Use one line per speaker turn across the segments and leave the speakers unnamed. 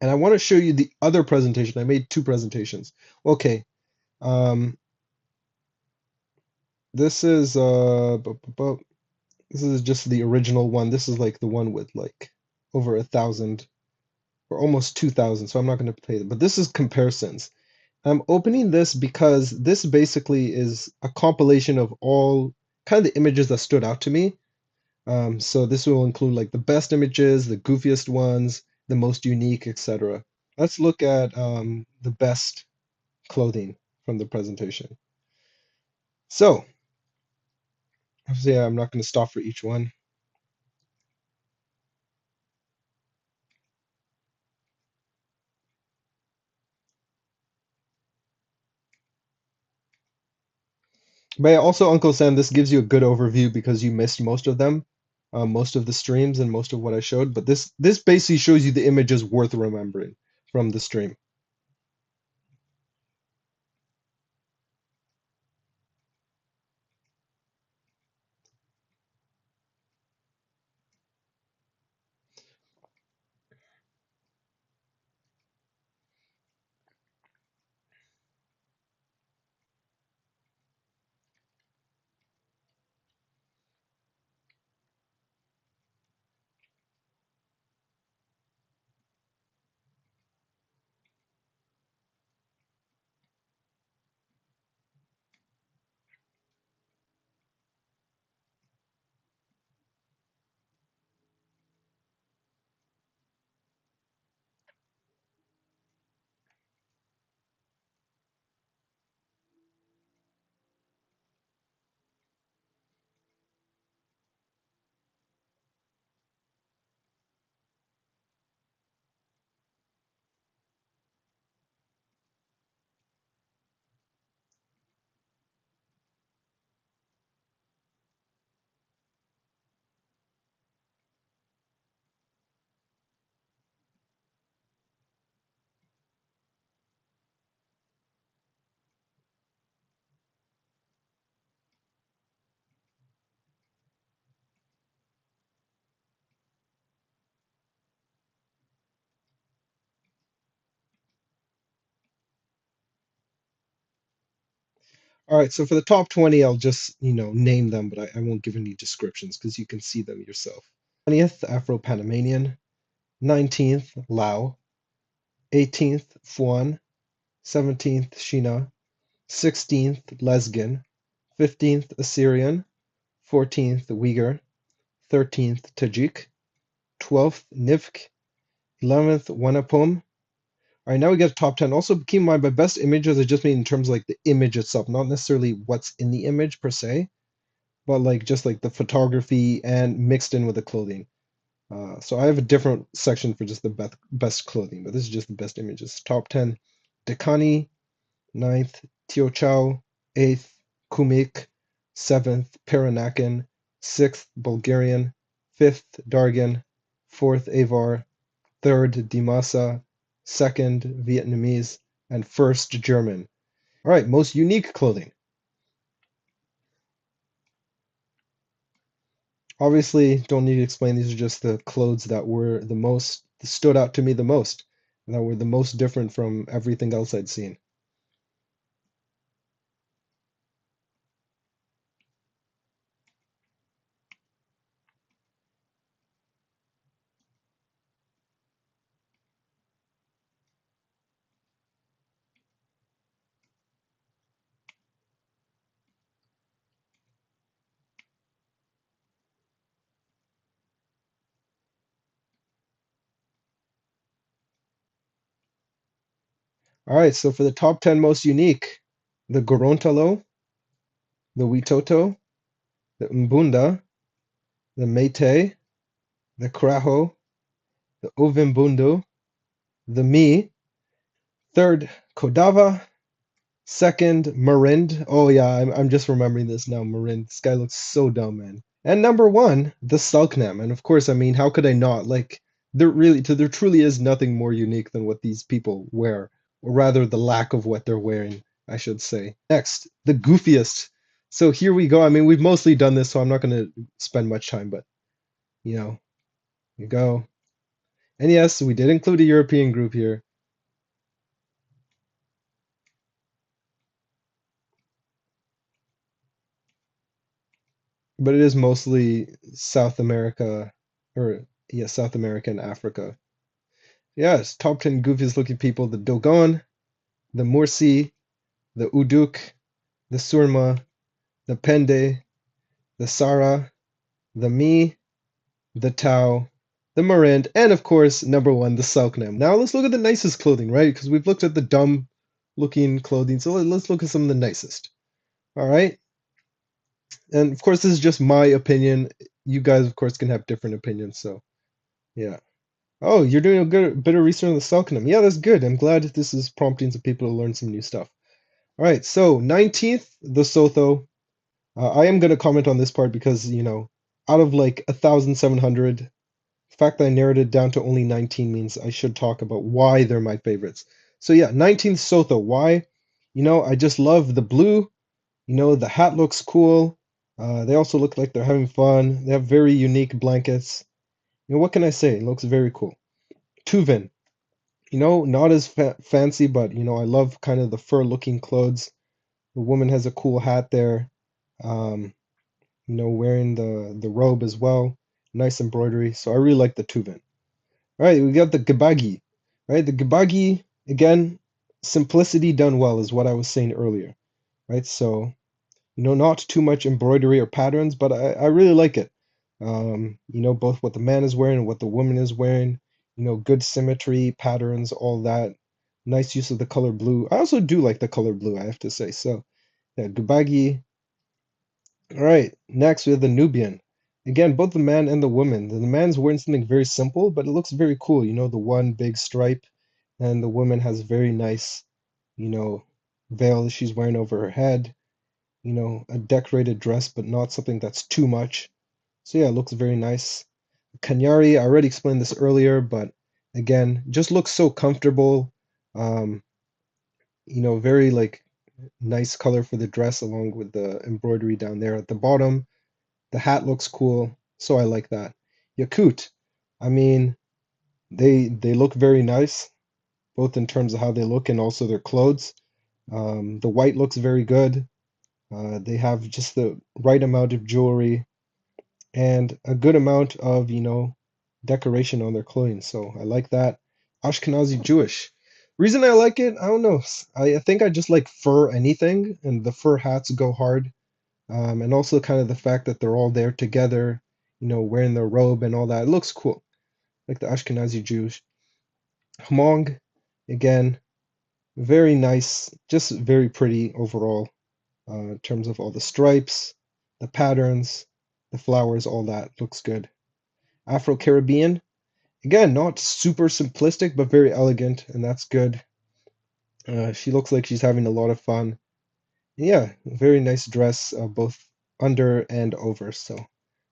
And I want to show you the other presentation. I made two presentations. Okay. Um, this is this is just the original one. This is like the one with like over 1,000 or almost 2,000. So I'm not going to play it. But this is comparisons. I'm opening this because this basically is a compilation of all kind of the images that stood out to me. So this will include like the best images, the goofiest ones, the most unique, etc. Let's look at the best clothing from the presentation. So, obviously, I'm not going to stop for each one. But yeah, also, Uncle Sam, this gives you a good overview because you missed most of them, most of the streams and most of what I showed. But this basically shows you the images worth remembering from the stream. All right, so for the top 20, I'll just, name them, but I won't give any descriptions because you can see them yourself. 20th, Afro-Panamanian. 19th, Lao. 18th, Fuan. 17th, Shina. 16th, Lesgin. 15th, Assyrian. 14th, Uyghur. 13th, Tajik. 12th, Nivk. 11th, Wanapom. All right, now we get a top 10. Also, keep in mind, by best images, I just mean in terms of like the image itself, not necessarily what's in the image per se, but like just like the photography and mixed in with the clothing. So I have a different section for just the best clothing, but this is just the best images. Top 10, Dekani. Ninth, Tio Chow. Eighth, Kumik. Seventh, Paranakan. Sixth, Bulgarian. Fifth, Dargan. Fourth, Avar. Third, Dimasa. Second, Vietnamese. And first, German. All right, most unique clothing. Obviously, don't need to explain. These are just the clothes that were the most, stood out to me the most, that were the most different from everything else I'd seen. All right, so for the top 10 most unique, the Gorontalo, the Witoto, the Mbunda, the Meitei, the Kraho, the Ovimbundu, the Mi. Third, Kodava. Second, Marind. Oh yeah, I'm just remembering this now. Marind. This guy looks so dumb, man. And number one, the Sulknam. And of course, I mean, how could I not? Like, there truly is nothing more unique than what these people wear, or rather, the lack of what they're wearing, I should say. Next, the goofiest. So here we go. I mean, we've mostly done this, so I'm not going to spend much time, but you know, you go. And yes, we did include a European group here, but it is mostly South America, or yeah, South America and Africa. Yes, top 10 goofiest looking people: the Dogon, the Mursi, the Uduk, the Surma, the Pende, the Sara, the Mi, the Tau, the Marand, and of course, number one, the Selknam. Now let's look at the nicest clothing, right? Because we've looked at the dumb looking clothing, so let's look at some of the nicest. All right. And of course, this is just my opinion. You guys, of course, can have different opinions. So, yeah. Oh, you're doing a good bit of research on the Selknam. Yeah, that's good. I'm glad this is prompting some people to learn some new stuff. All right. So, 19th, the Sotho. I am going to comment on this part because, out of like 1,700, the fact that I narrowed it down to only 19 means I should talk about why they're my favorites. So, yeah, 19th Sotho. Why? I just love the blue. The hat looks cool. They also look like they're having fun. They have very unique blankets. What can I say? It looks very cool. Tuvin, not as fancy, but I love kind of the fur-looking clothes. The woman has a cool hat there. Um, wearing the robe as well. Nice embroidery. So I really like the Tuvin. All right, we got the Gabagi. Right, the Gabagi again, simplicity done well is what I was saying earlier. Right, so not too much embroidery or patterns, but I really like it. Both what the man is wearing and what the woman is wearing, good symmetry, patterns, all that. Nice use of the color blue. I also do like the color blue, I have to say. So, yeah, Gubagi. All right, next we have the Nubian. Again, both the man and the woman. The man's wearing something very simple, but it looks very cool. The one big stripe, and the woman has very nice, you know, veil that she's wearing over her head, a decorated dress, but not something that's too much. So yeah, it looks very nice. Kanyari, I already explained this earlier, but again, just looks so comfortable. Um, very like nice color for the dress along with the embroidery down there at the bottom. The hat looks cool, so I like that. Yakut, I mean, they look very nice, both in terms of how they look and also their clothes. The white looks very good. They have just the right amount of jewelry and a good amount of, decoration on their clothing. So I like that. Ashkenazi Jewish. Reason I like it, I don't know. I think I just like fur anything, and the fur hats go hard. And also kind of the fact that they're all there together, wearing their robe and all that. It looks cool. Like the Ashkenazi Jews. Hmong, again, very nice, just very pretty overall, in terms of all the stripes, the patterns, the flowers, all that looks good. Afro-Caribbean, again, not super simplistic, but very elegant, and that's good. She looks like she's having a lot of fun. Yeah, very nice dress, both under and over. So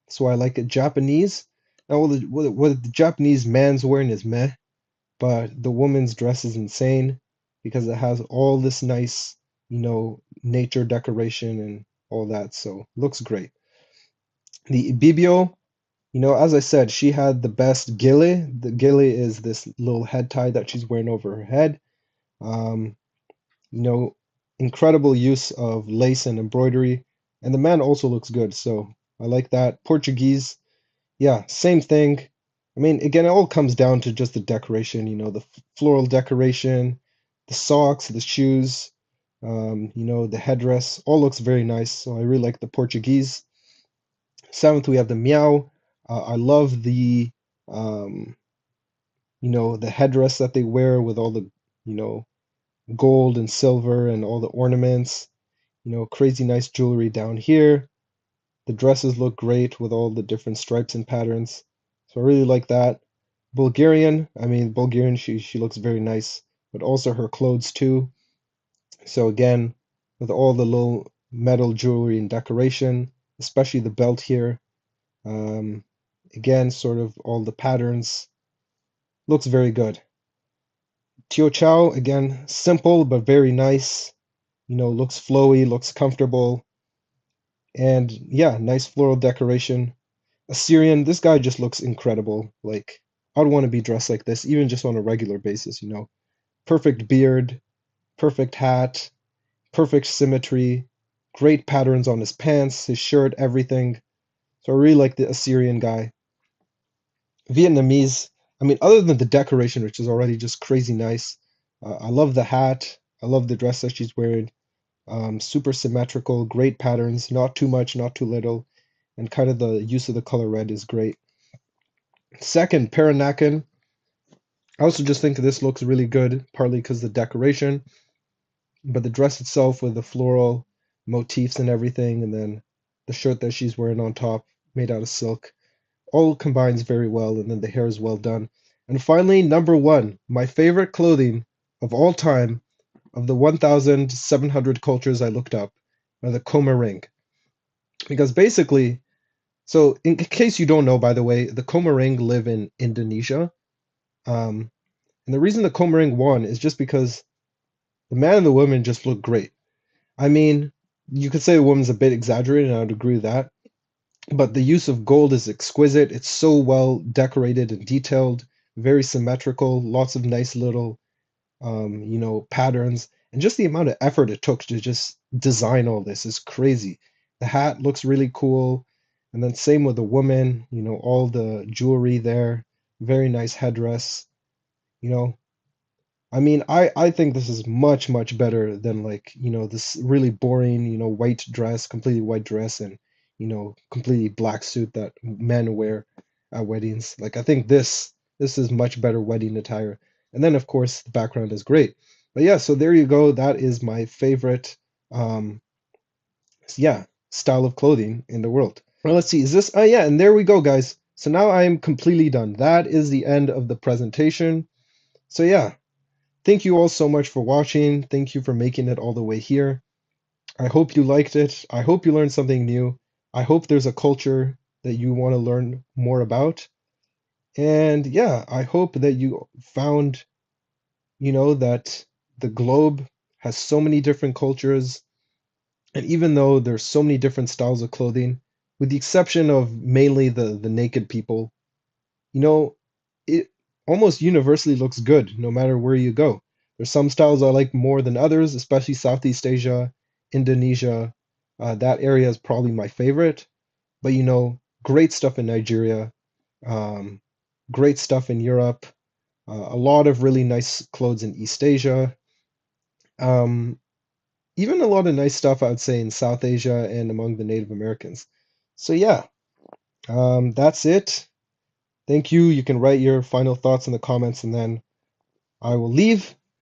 that's why I like it. Japanese. Now, what the Japanese man's wearing is meh, but the woman's dress is insane because it has all this nice, nature decoration and all that. So looks great. The Ibibio, as I said, she had the best gile. The gile is this little head tie that she's wearing over her head. Um, you know, incredible use of lace and embroidery. And the man also looks good, so I like that. Portuguese, yeah, same thing. I mean, again, it all comes down to just the decoration, the floral decoration, the socks, the shoes, the headdress, all looks very nice. So I really like the Portuguese. Seventh, we have the Meow. I love um, the headdress that they wear with all the, you know, gold and silver and all the ornaments. Crazy nice jewelry down here. The dresses look great with all the different stripes and patterns. So I really like that. Bulgarian, I mean Bulgarian, she looks very nice, but also her clothes too. So again, with all the little metal jewelry and decoration, especially the belt here. Um, again, sort of all the patterns. Looks very good. Tio Chow, again, simple but very nice. Looks flowy, looks comfortable. And yeah, nice floral decoration. Assyrian, this guy just looks incredible. Like, I'd want to be dressed like this, even just on a regular basis, Perfect beard, perfect hat, perfect symmetry, great patterns on his pants, his shirt, everything. So I really like the Assyrian guy. Vietnamese, I mean, other than the decoration, which is already just crazy nice, I love the hat. I love the dress that she's wearing. Super symmetrical, great patterns, not too much, not too little, and kind of the use of the color red is great. Second, Peranakan. I also just think this looks really good, partly because the decoration, but the dress itself with the floral motifs and everything, and then the shirt that she's wearing on top, made out of silk, all combines very well, and then the hair is well done. And finally, number one, my favorite clothing of all time, of the 1,700 cultures I looked up, are the Komering. Because basically, so in case you don't know, by the way, the Komering live in Indonesia. Um, and the reason the Komering won is just because the man and the woman just look great. I mean, you could say the woman's a bit exaggerated, and I would agree with that. But the use of gold is exquisite. It's so well decorated and detailed, very symmetrical, lots of nice little, patterns. And just the amount of effort it took to just design all this is crazy. The hat looks really cool. And then same with the woman, all the jewelry there, very nice headdress, you know, I mean, I think this is much, much better than like, this really boring, white dress, completely white dress and, completely black suit that men wear at weddings. Like I think this is much better wedding attire. And then of course the background is great. But yeah, so there you go. That is my favorite yeah, style of clothing in the world. Well, let's see. Is this yeah, and there we go, guys. So now I am completely done. That is the end of the presentation. So yeah, thank you all so much for watching. Thank you for making it all the way here. I hope you liked it. I hope you learned something new. I hope there's a culture that you want to learn more about. And yeah, I hope that you found, that the globe has so many different cultures. And even though there's so many different styles of clothing, with the exception of mainly the naked people, you know, it almost universally looks good no matter where you go. There's some styles I like more than others, especially Southeast Asia, Indonesia. That area is probably my favorite. But great stuff in Nigeria, um, great stuff in Europe, a lot of really nice clothes in East Asia, um, even a lot of nice stuff I would say in South Asia and among the Native Americans. So yeah, that's it. Thank you. You can write your final thoughts in the comments and then I will leave